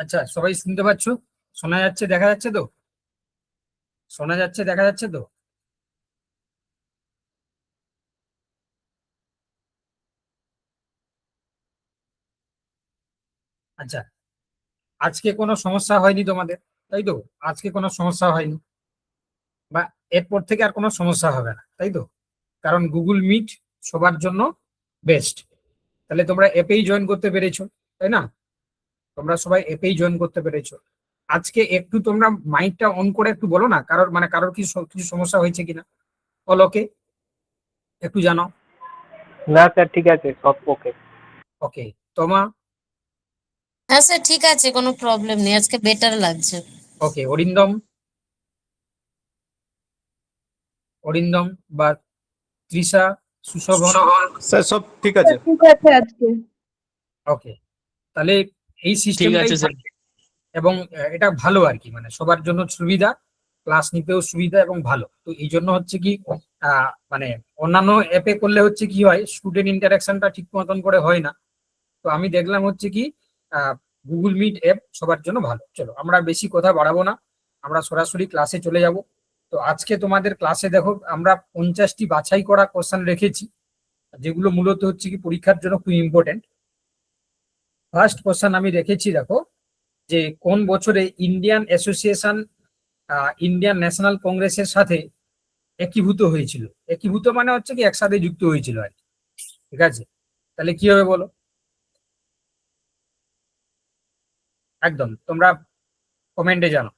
আচ্ছা, সবাই শুনতে পাচ্ছ? শোনা যাচ্ছে, দেখা যাচ্ছে তো? শোনা যাচ্ছে, দেখা যাচ্ছে তো? আচ্ছা, আজকে কোনো সমস্যা হয়নি তোমাদের, তাই তো? আজকে কোনো সমস্যা হয়নি, বা এরপর থেকে আর কোনো সমস্যা হবে না, তাই তো? কারণ গুগল মিট সবার জন্য বেস্ট। তাহলে তোমরা অ্যাপেই জয়েন করতে পেরেছো, তাই না? তোমরা সবাই অ্যাপেই জয়েন করতে পেরেছো। আজকে একটু তোমরা মাইকটা অন করে একটু বলো না, কারোর কিছু সমস্যা হয়েছে কিনা। ওকে, একটু জানো। না স্যার, ঠিক আছে, সব ওকে। ওকে, তোমা। হ্যাঁ স্যার, ঠিক আছে, কোনো প্রবলেম নেই, আজকে বেটার লাগছে। ওকে, অরিন্দম। অরিন্দম বা তৃষা, সুশোভন। স্যার সব ঠিক আছে। ঠিক আছে আজকে। ওকে, তাহলে এই ঠিক সিস্টেমটাই আছে স্যার। এবং এটা ভালো আর কি, মানে সবার জন্য সুবিধা, ক্লাস নিতেও সুবিধা এবং ভালো। তো এই জন্য হচ্ছে কি, মানে অন্যান্য অ্যাপে করলে হচ্ছে কি হয়, স্টুডেন্ট ইন্টারাকশনটা ঠিক মতন করে হয় না। তো আমি দেখলাম হচ্ছে কি, গুগল মিট অ্যাপ সবার জন্য ভালো। চলো, আমরা বেশি কথা বাড়াবো না, আমরা সরাসরি ক্লাসে চলে যাব। তো আজকে তোমাদের ক্লাসে দেখো, আমরা 50টি বাছাই করা কোশ্চেন রেখেছি, যেগুলো মূলত হচ্ছে কি পরীক্ষার জন্য খুব ইম্পর্টেন্ট। ফার্স্ট কোশ্চেন আমি রেখেছি, দেখো, যে কোন বছরে ইন্ডিয়ান অ্যাসোসিয়েশন ইন্ডিয়ান ন্যাশনাল কংগ্রেসের সাথে একীভূত হয়েছিল। একীভূত মানে হচ্ছে কি একসাথে যুক্ত হয়েছিল আর কি। ঠিক আছে, তাহলে কি হবে বলো? একদম তোমরা কমেন্টে জানো।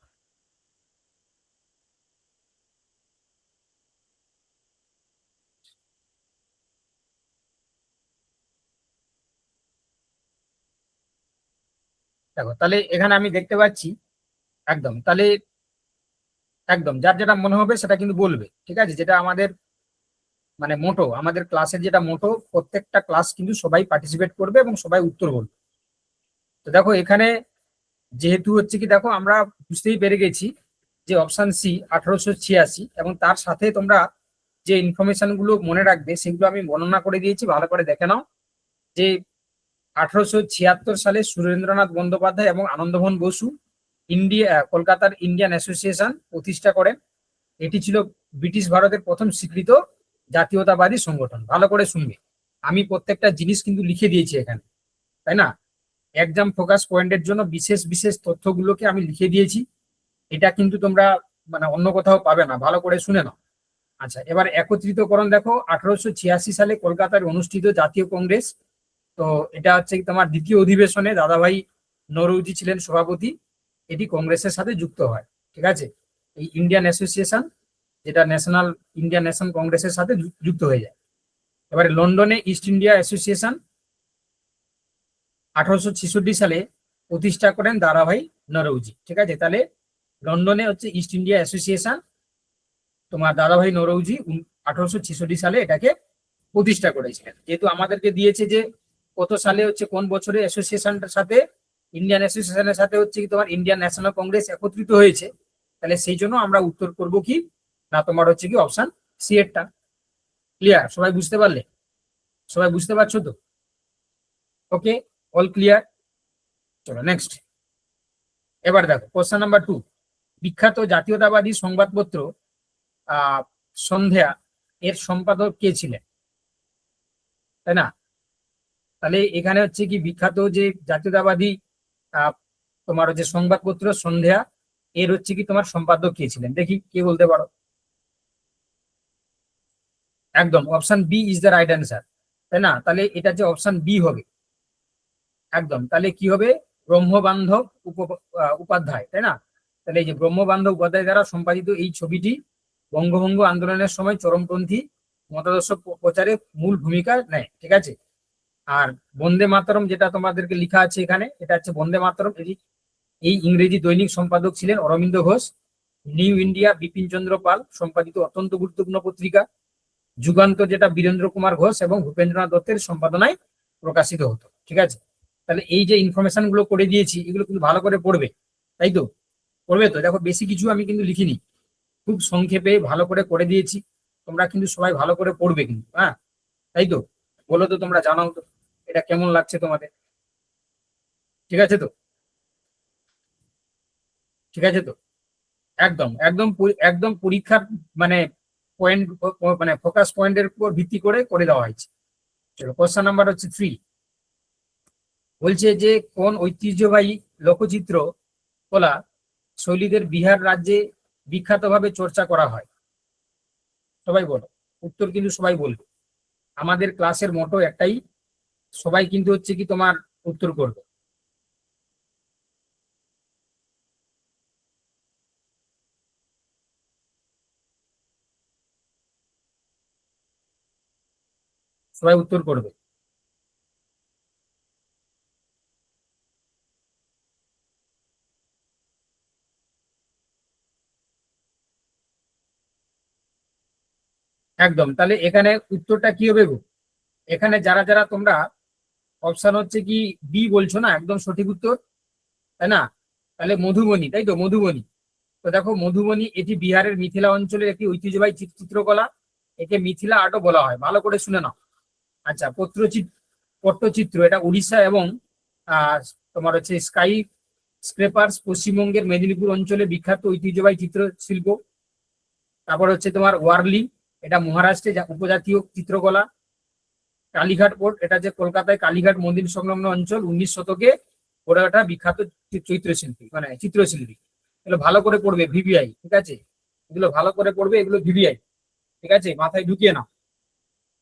দেখো, তাহলে এখানে আমি দেখতে পাচ্ছি, একদম তাহলে একদম যার যেটা মনে হবে সেটা কিন্তু বলবে, ঠিক আছে? যেটা আমাদের মানে মোটো, আমাদের ক্লাসের যেটা মোটো, প্রত্যেকটা ক্লাস কিন্তু সবাই পার্টিসিপেট করবে এবং সবাই উত্তর বলবে। তো দেখো এখানে, যেহেতু হচ্ছে কি, দেখো আমরা বুঝতেই পেরে গেছি যে অপশন সি 1886, এবং তার সাথে তোমরা যে ইনফরমেশন গুলো মনে রাখবে সেগুলো আমি বর্ণনা করে দিয়েছি, ভালো করে দেখে নাও। যে 1876 সালে সুরেন্দ্রনাথ বন্দ্যোপাধ্যায় এবং আনন্দমোহন বসু কলকাতার ইন্ডিয়ান অ্যাসোসিয়েশন প্রতিষ্ঠা করেন। এটি ছিল ব্রিটিশ ভারতের প্রথম স্বীকৃত জাতীয়তাবাদী সংগঠন। ভালো করে শুনবে, আমি প্রত্যেকটা জিনিস কিন্তু লিখে দিয়েছি এখানে, তাই না? এক্সাম ফোকাস পয়েন্টের জন্য বিশেষ বিশেষ তথ্যগুলোকে আমি লিখে দিয়েছি। এটা কিন্তু তোমরা মানে অন্য কোথাও পাবে না, ভালো করে শুনে নাও। আচ্ছা, এবার একত্রিতকরণ দেখো, 1886 সালে কলকাতায় অনুষ্ঠিত জাতীয় কংগ্রেস। তো এটা হচ্ছে তোমার দ্বিতীয় অধিবেশনে দাদাভাই নৌরোজি ছিলেন সভাপতি। এটি কংগ্রেসের সাথে যুক্ত হয়, ঠিক আছে? এই ইন্ডিয়ান অ্যাসোসিয়েশন, যেটা ন্যাশনাল ইন্ডিয়ান ন্যাশনাল কংগ্রেসের সাথে যুক্ত হয়ে যায়। এবারে লন্ডনে ইস্ট ইন্ডিয়া অ্যাসোসিয়েশন 1866 সালে প্রতিষ্ঠা করেন দাদাভাই নৌরোজি, ঠিক আছে? তাহলে লন্ডনে হচ্ছে ইস্ট ইন্ডিয়া অ্যাসোসিয়েশন, তোমার দাদাভাই নৌরোজি 1866 সালে এটাকে প্রতিষ্ঠা করেছিলেন। যেহেতু আমাদেরকে দিয়েছে যে কত সালে হচ্ছে, কোন বছরে অ্যাসোসিয়েশনটার সাথে, ইন্ডিয়ান অ্যাসোসিয়েশনের সাথে হচ্ছে কি তোমার ইন্ডিয়ান ন্যাশনাল কংগ্রেস একত্রিত হয়েছে, তাহলে সেই জন্য আমরা উত্তর করব কি না, তোমার হচ্ছে কি অপশন সি এরটা। ক্লিয়ার? সবাই বুঝতে পারলে? সবাই বুঝতে পারছো তো? ওকে, অল ক্লিয়ার। চলো নেক্সট। এবার দেখো কোশ্চেন নাম্বার 2। বিখ্যাত জাতীয়তাবাদী সংবাদপত্র সন্ধ্যা এর সম্পাদক কে ছিলেন, তাই না? তাহলে এখানে হচ্ছে কি, বিখ্যাত যে জাতীয়তাবাদী তোমার হচ্ছে সংবাদপত্র সন্ধ্যা, এর হচ্ছে কি তোমার সম্পাদক কে ছিলেন, দেখি কে বলতে পারো। একদম option B is the right answer, তাই না? তাহলে এটা যে অপশন বি হবে একদম, তাহলে কি হবে, ব্রহ্মবান্ধব উপাধ্যায়, তাই না? তাহলে এই যে ব্রহ্মবান্ধব উপাধ্যায় দ্বারা সম্পাদিত এই ছবিটি বঙ্গভঙ্গ আন্দোলনের সময় চরমপন্থী মতাদর্শ প্রচারে মূল ভূমিকা নেয়, ঠিক আছে? আর বন্দে মাতরম যেটা তোমাদেরকে লেখা আছে এখানে, এটা হচ্ছে বন্দে মাতরম, এই ইংরেজি দৈনিক সম্পাদক ছিলেন অরবিন্দ ঘোষ। নিউ ইন্ডিয়া বিপিন চন্দ্র পাল সম্পাদিত অত্যন্ত গুরুত্বপূর্ণ পত্রিকা। যুগান্তর যেটা বীরেন্দ্র কুমার ঘোষ এবং ভূপেন্দ্রনাথ দত্তের সম্পাদনায় প্রকাশিত হতো, ঠিক আছে? তাহলে এই যে ইনফরমেশন গুলো করে দিয়েছি, এগুলো কিন্তু ভালো করে পড়বে, তাই তো? পড়বে তো? দেখো, বেশি কিছু আমি কিন্তু লিখিনি, খুব সংক্ষেপে ভালো করে দিয়েছি। তোমরা কিন্তু সবাই ভালো করে পড়বে কিন্তু, হ্যাঁ, তাই তো? বলো তো, তোমরা জানাও তো এটা কেমন লাগছে তোমাদের, ঠিক আছে তো? ঠিক আছে তো? একদম একদম একদম পরীক্ষার মানে পয়েন্ট, মানে ফোকাস পয়েন্টের উপর ভিত্তি করে করে দেওয়া হয়েছে। চলো, কোশ্চেন নাম্বার হচ্ছে 3। বলছে যে কোন ঐতিহ্যবাহী লোকচিত্র কলা শৈলীদের বিহার রাজ্যে বিখ্যাতভাবে চর্চা করা হয়? সবাই বলো, উত্তর কিন্তু সবাই বলবে। আমাদের ক্লাসের মোটো একটাই, সবাই কিন্তু হচ্ছে কি তোমার উত্তর করবে। সবাই উত্তর করবে। একদম, তাহলে এখানে উত্তরটা কি হবে গো? এখানে যারা যারা তোমরা অপশন হচ্ছে কি বি বলছো না, একদম সঠিক উত্তর, তাই না? তাহলে মধুবনী, তাই তো, মধুবনী। তো দেখো, মধুবনী এটি বিহারের মিথিলা অঞ্চলের একটি ঐতিহ্যবাহী চিত্রকলা। একে মিথিলা আর্টও বলা হয়, ভালো করে শুনে নাও। আচ্ছা, পট্টচিত্র এটা উড়িষ্যা এবং আহ তোমার হচ্ছে স্কাই স্ক্রেপার্স পশ্চিমবঙ্গের মেদিনীপুর অঞ্চলে বিখ্যাত ঐতিহ্যবাহী চিত্রশিল্প। তারপর হচ্ছে তোমার ওয়ার্লি, এটা মহারাষ্ট্রে উপজাতীয় চিত্রকলা। কালীঘাট পোর্ট, এটা যে কলকাতায় কালীঘাট মন্দির সংলগ্ন অঞ্চল, 19 শতকে ওরা একটা বিখ্যাত চিত্রশিল্পী, মানে চিত্রশিল্পী। এগুলো ভালো করে পড়বে, ভিভিআই, ঠিক আছে? এগুলো ভালো করে পড়বে, এগুলো ভিভিআই, ঠিক আছে? মাথায় ঢুকিয়ে নাও,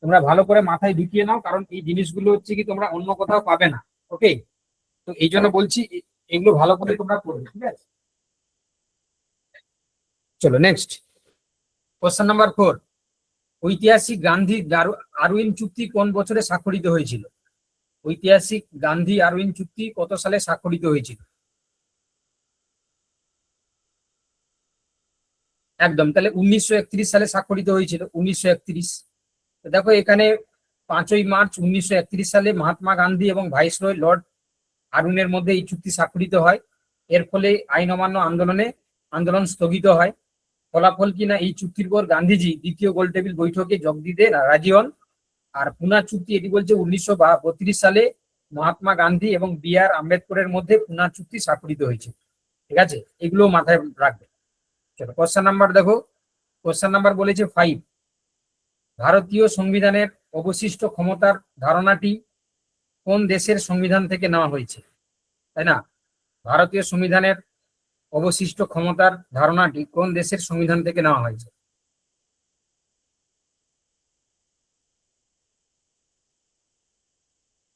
তোমরা ভালো করে মাথায় ঢুকিয়ে নাও, কারণ এই জিনিসগুলো হচ্ছে কি তোমরা অন্য কোথাও পাবে না। ওকে, তো এই জন্য বলছি এগুলো ভালো করে তোমরা পড়বে, ঠিক আছে? চলো নেক্সট, কোশ্চেন নাম্বার 4। ঐতিহাসিক গান্ধী আরউইন চুক্তি কোন বছরে স্বাক্ষরিত হয়েছিল? ঐতিহাসিক গান্ধী আরউইন চুক্তি কত সালে স্বাক্ষরিত হয়েছিল? একদম, তাহলে 1931 সালে স্বাক্ষরিত হয়েছিল, 1931। তো দেখো এখানে 5ই মার্চ 1931 সালে মহাত্মা গান্ধী এবং ভাইসরয় লর্ড আরউইনের মধ্যে এই চুক্তি স্বাক্ষরিত হয়। এর ফলে আইন অমান্য আন্দোলন স্থগিত হয়। ফলাফল কিনা, এই চুক্তির পর গান্ধীজি দ্বিতীয় গোলটেবিল বৈঠকে যোগ দিতে রাজি হন। আর পুনা চুক্তি, এটি বলছে 1932 সালে মহাত্মা গান্ধী এবং বি আর আম্বেদকরের মধ্যে পুনা চুক্তি স্বাক্ষরিত হয়েছে। ঠিক আছে, এগুলো মাথায় রাখবে। চলো, কোশ্চেন নাম্বার দেখো। কোশ্চেন নাম্বার বলেছে 5। ভারতীয় সংবিধানের অবশিষ্ট ক্ষমতার ধারণাটি কোন দেশের সংবিধান থেকে নেওয়া হয়েছে? তাই না? ভারতীয় সংবিধানের অবশিষ্ট ক্ষমতার ধারণাটি কোন দেশের সংবিধান থেকে নেওয়া হয়েছে?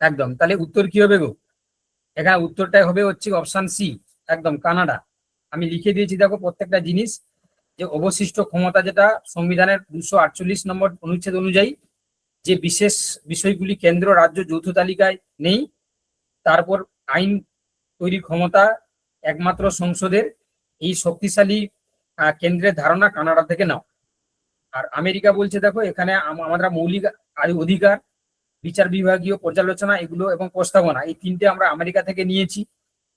একদম, তাহলে উত্তর কি হবে গো? এখানে উত্তরটাই হবে হচ্ছে অপশন সি, একদম কানাডা। আমি লিখে দিয়েছি দেখো প্রত্যেকটা জিনিস, যে অবশিষ্ট ক্ষমতা যেটা সংবিধানের 248 নম্বর অনুচ্ছেদ অনুযায়ী যে বিশেষ বিষয়গুলি কেন্দ্র রাজ্য যৌথ তালিকায় নেই, তারপর আইন তৈরির ক্ষমতা একমাত্র সংসদের। এই শক্তিশালী কেন্দ্রের ধারণা কানাডা থেকে নাও। আর আমেরিকা বলছে দেখো এখানে আমরা মৌলিক অধিকার, বিচার বিভাগীয় পর্যালোচনা এগুলো এবং প্রস্তাবনা, এই তিনটে আমরা আমেরিকা থেকে নিয়েছি।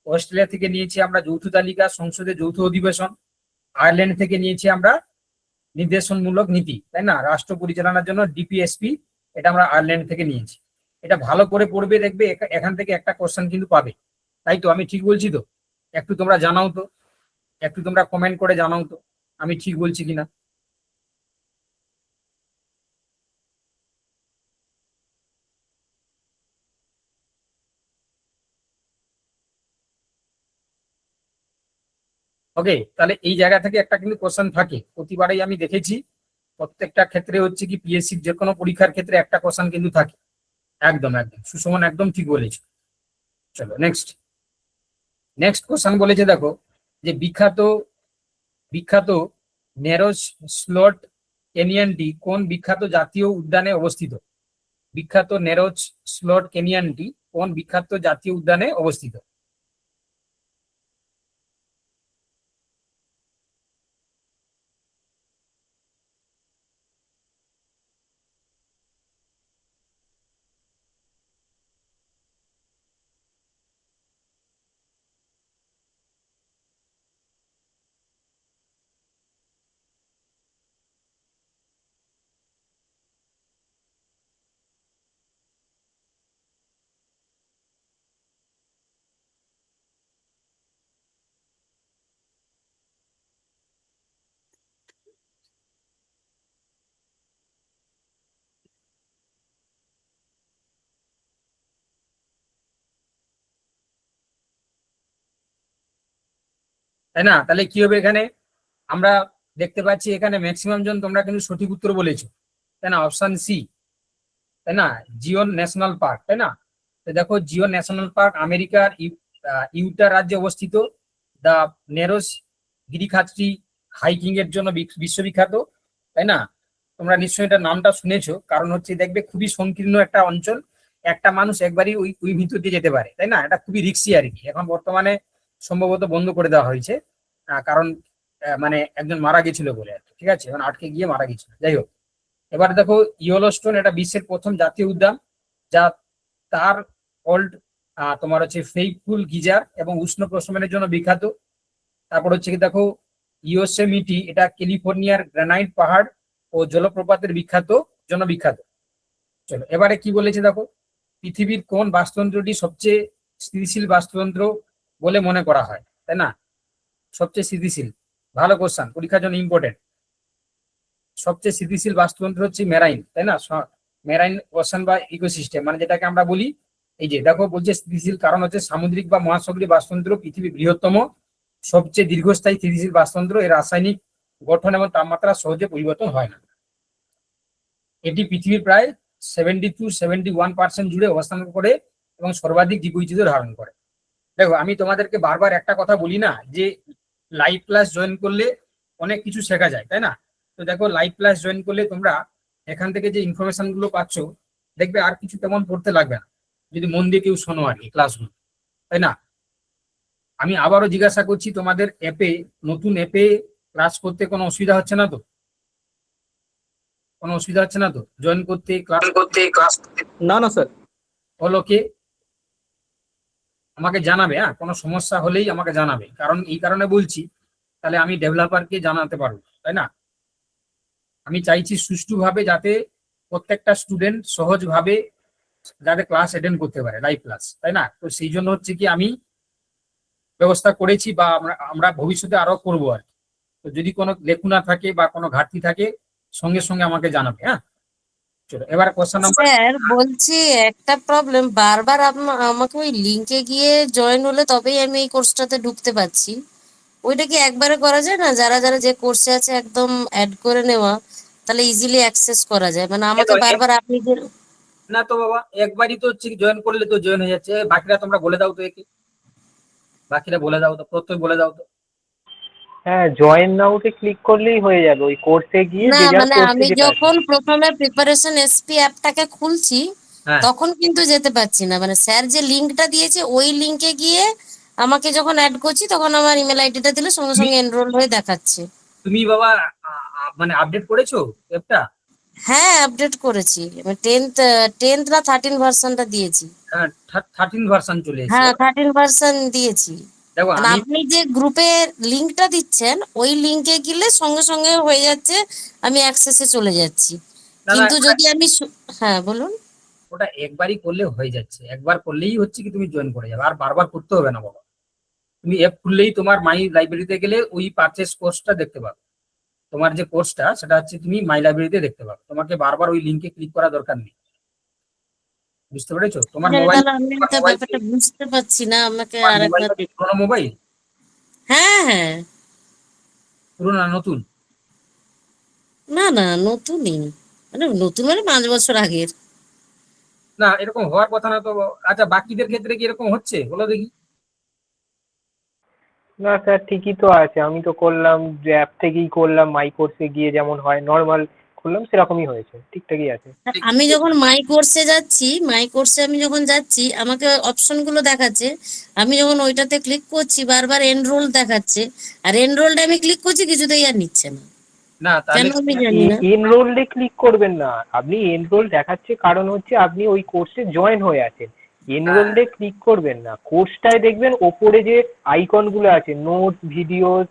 অস্ট্রেলিয়া থেকে নিয়েছি আমরা যৌথ তালিকা, সংসদে যৌথ অধিবেশন। আয়ারল্যান্ড থেকে নিয়েছি আমরা নির্দেশনমূলক নীতি, তাই না, রাষ্ট্র পরিচালনার জন্য ডিপিএসপি, এটা আমরা আয়ারল্যান্ড থেকে নিয়েছি। এটা ভালো করে পড়বে, দেখবে এখান থেকে একটা কোশ্চেন কিন্তু পাবে। তাই তো, আমি ঠিক বলছি তো? একটু তোমরা জানাও তো, একটু তোমরা কমেন্ট করে জানাও তো আমি ঠিক বলছি কিনা। ওকে, তাহলে এই জায়গা থেকে একটা কিন্তু কোশ্চেন থাকে প্রতিবারেই, আমি দেখেছি প্রত্যেকটা ক্ষেত্রে হচ্ছে কি পিএসসি যে কোনো পরীক্ষার ক্ষেত্রে একটা কোশ্চেন কিন্তু থাকে। একদম একদম সুষমন, একদম ঠিক বলেছো। চলো নেক্সট, নেক্সট কোশ্চেন বলেছে দেখো, যে বিখ্যাত বিখ্যাত নেরোজ স্লট ক্যানিয়নটি কোন বিখ্যাত জাতীয় উদ্যানে অবস্থিত? বিখ্যাত নেরোজ স্লট ক্যানিয়নটি কোন বিখ্যাত জাতীয় উদ্যানে অবস্থিত? তাই না? তাহলে কি হবে এখানে? আমরা দেখতে পাচ্ছি এখানে ম্যাক্সিমাম জন তোমরা কিন্তু সঠিক উত্তর বলেছো, তাই না? অপশন সি, তাই না? জিওন ন্যাশনাল পার্ক, তাই না? তো দেখো, জিওন ন্যাশনাল পার্ক আমেরিকার ইউটা রাজ্যে অবস্থিত। দা নেরোস গিরিখাতটি হাইকিং এর জন্য বিশ্ববিখ্যাত, তাই না? তোমরা নিশ্চয়ই এটা নামটা শুনেছো, কারণ হচ্ছে দেখবে খুবই সংকীর্ণ একটা অঞ্চল, একটা মানুষ একবারই ওই ওই ভিতর দিয়ে যেতে পারে, তাই না? এটা খুবই রিস্কি আর কি। এখন বর্তমানে সম্ভবত বন্ধ করে দেওয়া হয়েছে, কারণ মানে একজন মারা গেছিল বলে আর কি, ঠিক আছে? এখন আটকে গিয়ে মারা গেছিল, যাই হোক। এবার দেখো, ইয়েলোস্টোন এটা বিশ্বের প্রথম জাতীয় উদ্যান, যা তার ওল্ড তোমার হচ্ছে ফেইথফুল গিজার এবং উষ্ণ প্রশমনের জন্য বিখ্যাত। তারপর হচ্ছে কি দেখো, ইয়োসেমিটি এটা ক্যালিফোর্নিয়ার গ্রানাইট পাহাড় ও জলপ্রপাতের জন্য বিখ্যাত। চলো এবারে কি বলেছে দেখো, পৃথিবীর কোন বাস্তুতন্ত্রটি সবচেয়ে স্থিতিশীল বাস্তুতন্ত্র বলে মনে করা হয়, তাই না? সবচেয়ে স্থিতিশীল, ভালো কোশ্চেন, পরীক্ষার জন্য ইম্পর্টেন্ট। সবচেয়ে স্থিতিশীল বাস্তুতন্ত্র হচ্ছে মেরাইন, তাই না? মেরাইন ওশান বা ইকোসিস্টেম, মানে যেটাকে আমরা বলি, এই যে দেখো বলছে স্থিতিশীল, কারণ হচ্ছে সামুদ্রিক বা মহাসাগরীয় বাস্তুতন্ত্র পৃথিবীর বৃহত্তম সবচেয়ে দীর্ঘস্থায়ী স্থিতিশীল বাস্তুতন্ত্র। এর রাসায়নিক গঠন এবং তাপমাত্রা সহজে পরিবর্তন হয় না। এটি পৃথিবীর প্রায় 70-71% জুড়ে অবস্থান করে এবং সর্বাধিক জীববৈচিত্র্য ধারণ করে। দেখো, আমি তোমাদেরকে বারবার একটা কথা বলি না, যে লাইভ ক্লাস জয়েন করলে অনেক কিছু শেখা যায়, তাই না? তো দেখো, লাইভ ক্লাস জয়েন করলে তোমরা এখান থেকে যে ইনফরমেশন গুলো পাচ্ছ, দেখবে আর কিছু তেমন পড়তে লাগবে না, যদি মন দিয়ে কেউ শোনো আর কি ক্লাসগুলো, তাই না? আমি আবারও জিজ্ঞাসা করছি, তোমাদের নতুন অ্যাপে ক্লাস করতে কোনো অসুবিধা হচ্ছে না তো? কোনো অসুবিধা হচ্ছে না তো জয়েন করতে, ক্লাস করতে? না না স্যার। অল ওকে? আমাকে জানাবে, হ্যাঁ, কোনো সমস্যা হলেই আমাকে জানাবে, কারণ এই কারণে বলছি, তাহলে আমি ডেভেলপারকে জানাতে পারবো, তাই না? আমি চাইছি সুষ্ঠুভাবে যাতে প্রত্যেকটা স্টুডেন্ট সহজভাবে যাতে ক্লাস অ্যাটেন্ড করতে পারে, লাইভ ক্লাস, তাই না? তো সেই জন্য হচ্ছে কি আমি ব্যবস্থা করেছি, বা আমরা আমরা ভবিষ্যতে আরো করবো আর কি। তো যদি কোনো লেখুনা থাকে বা কোনো ঘাটতি থাকে, সঙ্গে সঙ্গে আমাকে জানাবে, হ্যাঁ। চলো এবার কোশ্চেন নাম্বার। স্যার বলছি, একটা প্রবলেম, বারবার আমাকে ওই লিংকে গিয়ে জয়েন হলে তবেই আমি এই কোর্সটাতে ঢুকতে পারছি। ওইটা কি একবারে করা যায় না? যারা যারা যে কোর্সে আছে একদম অ্যাড করে নেওয়া, তাহলে ইজিলি অ্যাক্সেস করা যায়। মানে আমাকে বারবার আপনি যে না তো বাবা, একবারই তো হচ্ছে জয়েন করলে তো জয়েন হয়ে যাচ্ছে, বাকিরা তোমরা বলে দাও তো, একে বাকিরা বলে দাও তো, প্রত্যেক বলে দাও তো। হ্যাঁ, জয়েন নাওতে ক্লিক করলেই হয়ে যাবে, ওই কোর্সে গিয়ে না, যে যার মানে কোর্সে আমি যেটা আছে। যখন প্রথমে প্রিপারেশন এসপি অ্যাপটাকে খুলছি, হ্যাঁ, তখন কিন্তু যেতে পারছি না। মানে স্যার যে লিংকটা দিয়েছে ওই লিংকে গিয়ে আমাকে যখন অ্যাড করছি, তখন আমার ইমেল আইডিটা দিলে সঙ্গে তুমি সঙ্গে এনরোল হয়ে দেখাচ্ছে। তুমি বাবা মানে আপডেট করেছো অ্যাপটা? হ্যাঁ, আপডেট করেছি। আমি টেন্থ না 13 ভার্সনটা দিয়েছি। হ্যাঁ, 13 ভার্সন চলে এসেছে। হ্যাঁ, 13 ভার্সন দিয়েছি। দেখো মানে আমি, আপনি যে গ্রুপে লিংকটা দিচ্ছেন ওই লিংকে গেলে সঙ্গে সঙ্গে হয়ে যাচ্ছে, আমি অ্যাক্সেসে চলে যাচ্ছি। না না, কিন্তু যদি আমি হ্যাঁ বলুন। ওটা একবারই করলে হয়ে যাচ্ছে, একবার করলেই হচ্ছে কি তুমি জয়েন করে যাবে, আর বারবার করতে হবে না বাবা। তুমি অ্যাপ খুললেই তোমার মাই লাইব্রেরিতে গেলে ওই পারচেস কোর্সটা দেখতে পাবে। তোমার যে কোর্সটা সেটা হচ্ছে তুমি মাই লাইব্রেরিতে দেখতে পাবে, তোমাকে বারবার ওই লিংকে ক্লিক করার দরকার নেই। বুঝতে পেরেছো? তোমার মোবাইল, তাহলে আমি তো ব্যাপারটা বুঝতে পারছি না, আমাকে তোমার আরেকবার। মোবাইলটা কি পুরোনো মোবাইল? হ্যাঁ হ্যাঁ। পুরোনো না নতুন? না না, নতুনই। মানে নতুন মানে 5 বছর আগের। না, এরকম হওয়ার কথা না তো। আচ্ছা, বাকিদের ক্ষেত্রে কি এরকম হচ্ছে বলো দেখি? না স্যার, ঠিকই তো আছে, আমি তো করলাম যে অ্যাপ থেকেই করলাম, মাই কোর্সে গিয়ে যেমন হয় নর্মাল করলাম সেরকমই হয়েছে, ঠিকঠাকই আছে। আমি যখন মাই কোর্সে আমি যখন যাচ্ছি, আমাকে অপশন গুলো দেখাচ্ছে। আমি যখন ওইটাতে ক্লিক করছি, বারবার এনরোল দেখাচ্ছে। আর এনরোলটা আমি ক্লিক করছি, কিছুতেই আর নিচ্ছে না। না তাহলে কেন আমি জানি না। এনরোলডে ক্লিক করবেন না আপনি, এনরোল দেখাচ্ছে কারণ হচ্ছে আপনি ওই কোর্সে জয়েন হয়ে আছেন। এনরোলডে ক্লিক করবেন না, কোর্সটায় দেখবেন ওপরে যে আইকন গুলো আছে, নোটস, ভিডিওস,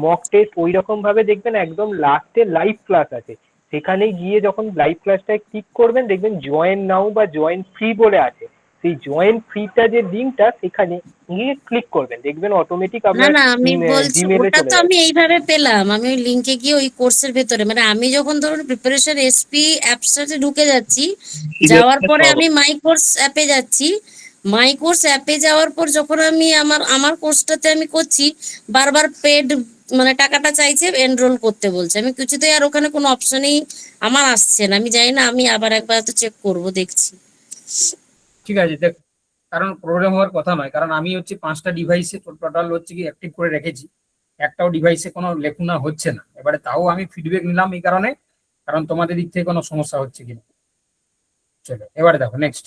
মক টেস্ট, ওই রকম ভাবে দেখবেন একদম লাস্টে লাইভ ক্লাস আছে। সেখানে গিয়ে যখন লাইভ ক্লাসটায় ক্লিক করবেন, দেখবেন জয়েন নাও বা জয়েন ফ্রি বলে আছে। সেই জয়েন ফ্রিটা যে লিঙ্কটা, সেখানে গিয়ে ক্লিক করবেন, দেখবেন অটোমেটিক না আপনার না, আমি বলছি জিমেলে ওটা চলে তো যাবে। আমি এইভাবে পেলাম। আমি ওই লিংকে গিয়ে ওই কোর্সের ভেতরে, মানে আমি যখন ধরুন প্রিপারেশন এসপি অ্যাপসটাতে ঢুকে যাচ্ছি, যাওয়ার পরে আমি মাই কোর্স অ্যাপে যাচ্ছি, মাই কোর্স অ্যাপে যাওয়ার পর যখন আমি আমার আমার কোর্সটাতে আমি করছি, বারবার পেড মানে টাকাটা চাইছে, এনরোল করতে বলছে। আমি কিছুতেই আর ওখানে কোনো অপশনেই আমার আসছে না। আমি জানি না, আমি আবার একবার তো চেক করব, দেখছি। ঠিক আছে, দেখ, কারণ প্রবলেম হওয়ার কথা নয়, কারণ আমি হচ্ছে 5টা ডিভাইসে টোটাল হচ্ছে কি অ্যাক্টিভ করে রেখেছি, একটাও ডিভাইসে কোনো লেখুনা হচ্ছে না। এবারে তাও আমি ফিডব্যাক নিলাম এই কারণে, কারণ তোমাদের দিক থেকে কোনো সমস্যা হচ্ছে কিনা। চলো এবারে দেখো নেক্সট।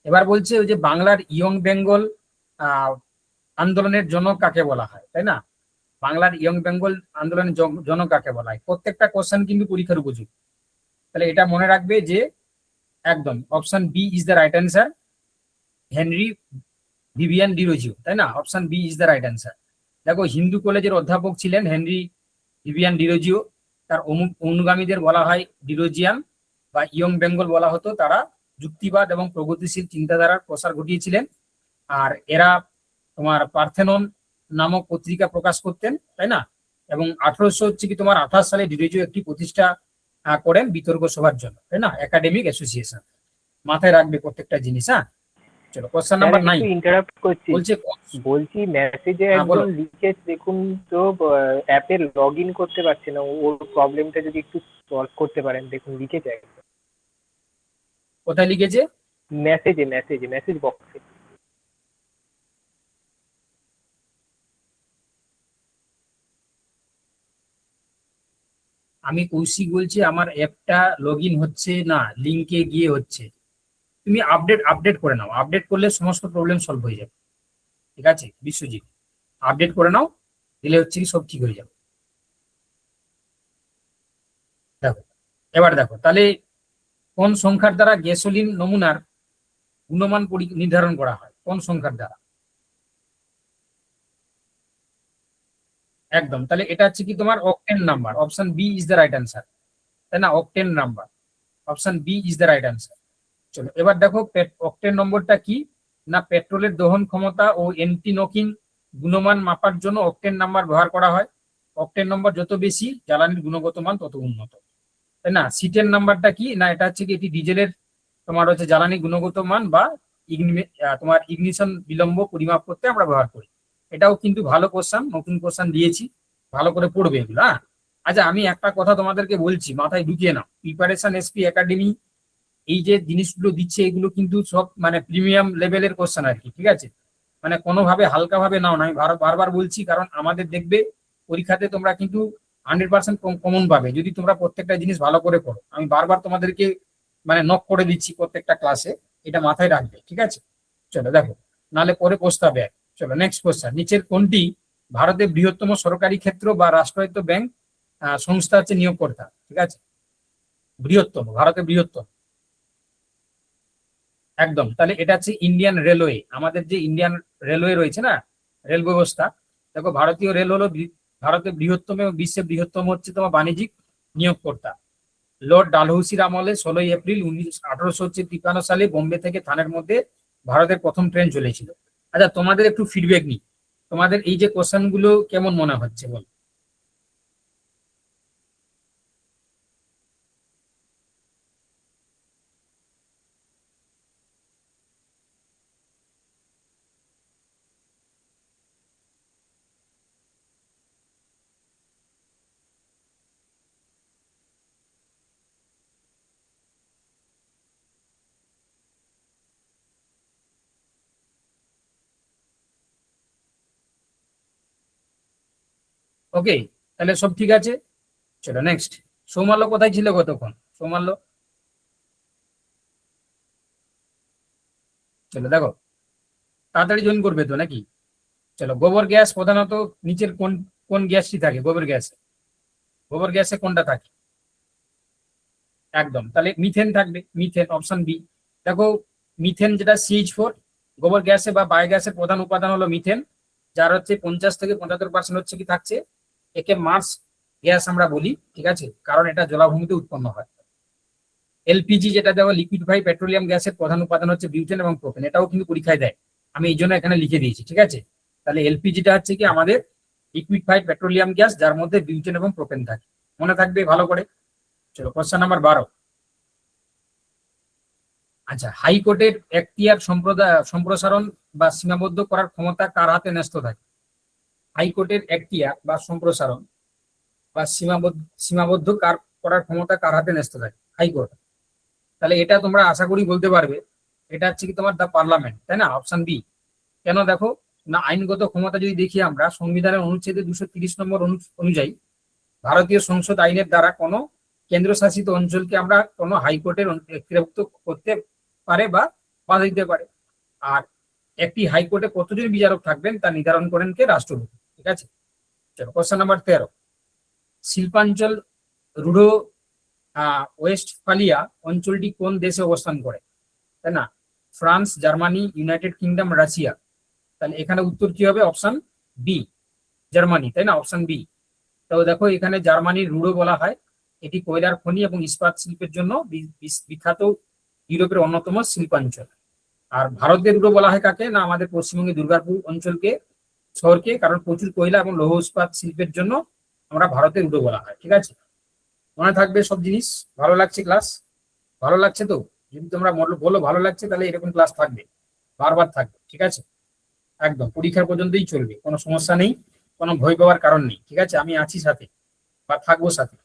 এবার বলছে ওই যে বাংলার ইয়ং বেঙ্গল আহ আন্দোলনের জনক কাকে বলা হয়, তাই না? বাংলার ইয়ং বেঙ্গল আন্দোলনের জনক কাকে বলা হয়, প্রত্যেকটা কোশ্চেন কিন্তু পরীক্ষার উপযোগী। তাহলে এটা মনে রাখবে যে একদম option B is the right answer, Henry Vivian Derozio, তাই না? Option B is the right answer. দেখো, হিন্দু কলেজের অধ্যাপক ছিলেন হেনরি ভিভিয়ান ডিরোজিও। তার অনুগামীদের বলা হয় ডিরোজিয়ান বা ইয়ং বেঙ্গল বলা হতো। তারা যুক্তিবাদ এবং প্রগতিশীল চিন্তাধারার প্রসার ঘটিয়েছিলেন। আর এরা তোমার পার্থেনন নামক পত্রিকা প্রকাশ করতেন, তাই না? এবং 1828 সালে ডিরোজিও একটি প্রতিষ্ঠা করেন বিতর্ক সভার জন্য, তাই না? Academic association. মাথায় রাখবে প্রত্যেকটা জিনিস, হ্যাঁ। চলো কোশ্চেন নাম্বার 9 ইন্টারাপ্ট করছি, বলছে। বলছি মেসেজে হ্যাঁ, বলো। একজন লিখে দেখুন তো, অ্যাপে লগ ইন করতে পারছে না, ওর প্রবলেমটা যদি একটু সলভ করতে পারেন। দেখুন লিখেছে একজন, কোথায় লিখেছে? মেসেজে মেসেজ বক্সে। আমি কৌশিক বলছি, আমার অ্যাপটা লগ ইন হচ্ছে না, লিঙ্কে গিয়ে হচ্ছে। তুমি আপডেট করে নাও, আপডেট করলে সমস্ত প্রবলেম সলভ হয়ে যাবে। ঠিক আছে বিশ্বজিৎ, আপডেট করে নাও, দিলে হচ্ছে কি সব ঠিক হয়ে যাবে। দেখো, এবার দেখো তাহলে কোন সংখ্যার দ্বারা গ্যাসোলিন নমুনার গুণমান নির্ধারণ করা হয়, কোন সংখ্যার দ্বারা? একদম, তাহলে এটা হচ্ছে কি তোমার octane number, option B is the right answer, তাই না? Octane number, option B is the right answer. চলো এবার দেখো অক্টেন নম্বরটা কি না, পেট্রোলের দহন ক্ষমতা ও এন্টি নকিং গুণমান মাপার জন্য অক্টেন নাম্বার ব্যবহার করা হয়। অক্টেন নম্বর যত বেশি, জ্বালানির গুণগত মান তত উন্নত, তাই না? সিটেন নাম্বারটা কি না, এটা হচ্ছে কি এটি ডিজেলের তোমার হচ্ছে জ্বালানি গুণগত মান বা তোমার ইগনিশন বিলম্ব পরিমাপ করতে আমরা ব্যবহার করি। এটাও কিন্তু ভালো কোশ্চেন, নতুন কোশ্চেন দিয়েছি, ভালো করে পড়বে এগুলো, হ্যাঁ। আচ্ছা, আমি একটা কথা তোমাদেরকে বলছি, মাথায় ঢুকিয়ে নাও। প্রিপারেশন এসপি একাডেমি এই যে জিনিসগুলো দিচ্ছে, এগুলো কিন্তু সব মানে প্রিমিয়াম লেভেলের কোশ্চেন আর কি, ঠিক আছে? মানে কোনোভাবে হালকা ভাবে নাও না, আমি বারবার বলছি, কারণ আমাদের দেখবে পরীক্ষাতে তোমরা কিন্তু 100% কমন পাবে যদি তোমরা প্রত্যেকটা জিনিস ভালো করে পড়ো। আমি বারবার তোমাদেরকে মানে নক করে দিচ্ছি প্রত্যেকটা ক্লাসে, এটা মাথায় রাখবে, ঠিক আছে? চলো দেখো, নালে পরে পস্তাবে। চলো নেক্সট কোশ্চেন, নিচের কোনটি ভারতের বৃহত্তম সরকারি ক্ষেত্র বা রাষ্ট্রায়ত্ত ব্যাংক সংস্থা হচ্ছে নিয়োগকর্তা, ঠিক আছে? বৃহত্তম, ভারতের বৃহত্তম, একদম। তাহলে এটা হচ্ছে ইন্ডিয়ান রেলওয়ে, আমাদের যে ইন্ডিয়ান রেলওয়ে রয়েছে না, রেল ব্যবস্থা। দেখো, ভারতীয় রেল হলো ভারতের বৃহত্তম এবং বিশ্বের বৃহত্তম হচ্ছে তোমার বাণিজ্যিক নিয়োগকর্তা। লর্ড ডালহৌসির আমলে 16 এপ্রিল 1853 সালে বোম্বে থেকে থানের মধ্যে ভারতের প্রথম ট্রেন চলেছিল। আচ্ছা, তোমাদের একটু ফিডব্যাক নিই, তোমাদের এই যে কোশ্চেন গুলো কেমন মনে হচ্ছে বল? ওকে, তাহলে সব ঠিক আছে। চলো নেক্সট। সৌমাল্য কোথায় ছিল কতক্ষণ? সৌমাল্য, চলো দেখো, তাড়াতাড়ি জয়েন করবে তো নাকি? চলো, গোবর গ্যাস প্রধানত নিচের কোন কোন গ্যাসটি থাকে গোবর গ্যাসে? গোবর গ্যাসে কোনটা থাকে? একদম, তাহলে মিথেন থাকবে, মিথেন, অপশন বি। দেখো, মিথেন যেটা CH4, গোবর গ্যাসে বা বায়োগ্যাসের প্রধান উপাদান হলো মিথেন, যার হচ্ছে 50 থেকে 75% হচ্ছে কি থাকছে, একে মার্স গ্যাস আমরা বলি, ঠিক আছে? কারণ এটা জলাভূমিতে উৎপন্ন হয়। এলপিজি যেটা দেওয়া, লিকুইফাইড পেট্রোলিয়াম গ্যাসের প্রধান উপাদান হচ্ছে বিউটেন এবং প্রোপেন, এটাও কিন্তু পরীক্ষায় দেয়, আমি এই জন্য এখানে লিখে দিয়েছি, ঠিক আছে? তাহলে এলপিজিটা হচ্ছে কি আমাদের লিকুইফাইড পেট্রোলিয়াম গ্যাস, যার মধ্যে বিউটেন এবং প্রোপেন থাকে, মনে থাকবে ভালো করে। চলো কোশ্চেন নাম্বার 12। আচ্ছা, হাইকোর্টের এখতিয়ার সম্প্রসারণ বা সীমাবদ্ধ করার ক্ষমতা কার হাতে ন্যস্ত থাকে? হাইকোর্টের এখতিয়ার বা সম্প্রসারণ বা সীমাবদ্ধ করার ক্ষমতা কার হাতে ন্যস্ত থাকে? হাইকোর্ট। তাহলে এটা তোমরা আশা করি বলতে পারবে, এটা হচ্ছে কি তোমার দ্য পার্লামেন্ট, তাই না? Option B. কেন দেখো না, আইনগত ক্ষমতা যদি দেখি আমরা সংবিধানের অনুচ্ছেদে 230 নম্বর অনুযায়ী ভারতীয় সংসদ আইনের দ্বারা কোনো কেন্দ্রশাসিত অঞ্চলকে আমরা কোনো হাইকোর্টের এখতিয়ারভুক্ত করতে পারে বা বাধা দিতে পারে। আর একটি হাইকোর্টে কতজন বিচারক থাকবেন তা নির্ধারণ করেন কে? রাষ্ট্রপতি। ঠিক আছে, চলো কোশ্চেন নাম্বার 13। শিল্পাঞ্চল রুড়ো ওয়েস্টফালিয়া অঞ্চলটি কোন দেশে অবস্থান করে? তাই না? France, Germany, United kingdom, Russia. তাহলে এখানে উত্তর কি হবে? অপশন বি, জার্মানি, তাই না? Option B. তো দেখো এখানে জার্মানির রুড়ো বলা হয়, এটি কয়লার খনি এবং ইস্পাত শিল্পের জন্য বিখ্যাত ইউরোপের অন্যতম শিল্পাঞ্চল। আর ভারতের রুড়ো বলা হয় কাকে? না আমাদের পশ্চিমবঙ্গের দুর্গাপুর অঞ্চলকে, শহরকে, কারণ প্রচুর কয়লা এবং লৌহ ইস্পাত শিল্পের জন্য আমরা ভারতের রুড়ো বলা হয়। ঠিক আছে, মনে থাকবে সব জিনিস। ভালো লাগছে ক্লাস? ভালো লাগছে তো? যদি তোমরা বলো ভালো লাগছে, তাহলে এরকম ক্লাস থাকবে, বারবার থাকবে। ঠিক আছে, একদম পরীক্ষার পর্যন্তই চলবে, কোনো সমস্যা নেই, কোনো ভয় পাওয়ার কারণ নেই। ঠিক আছে, আমি আছি সাথে বা থাকবো সাথে।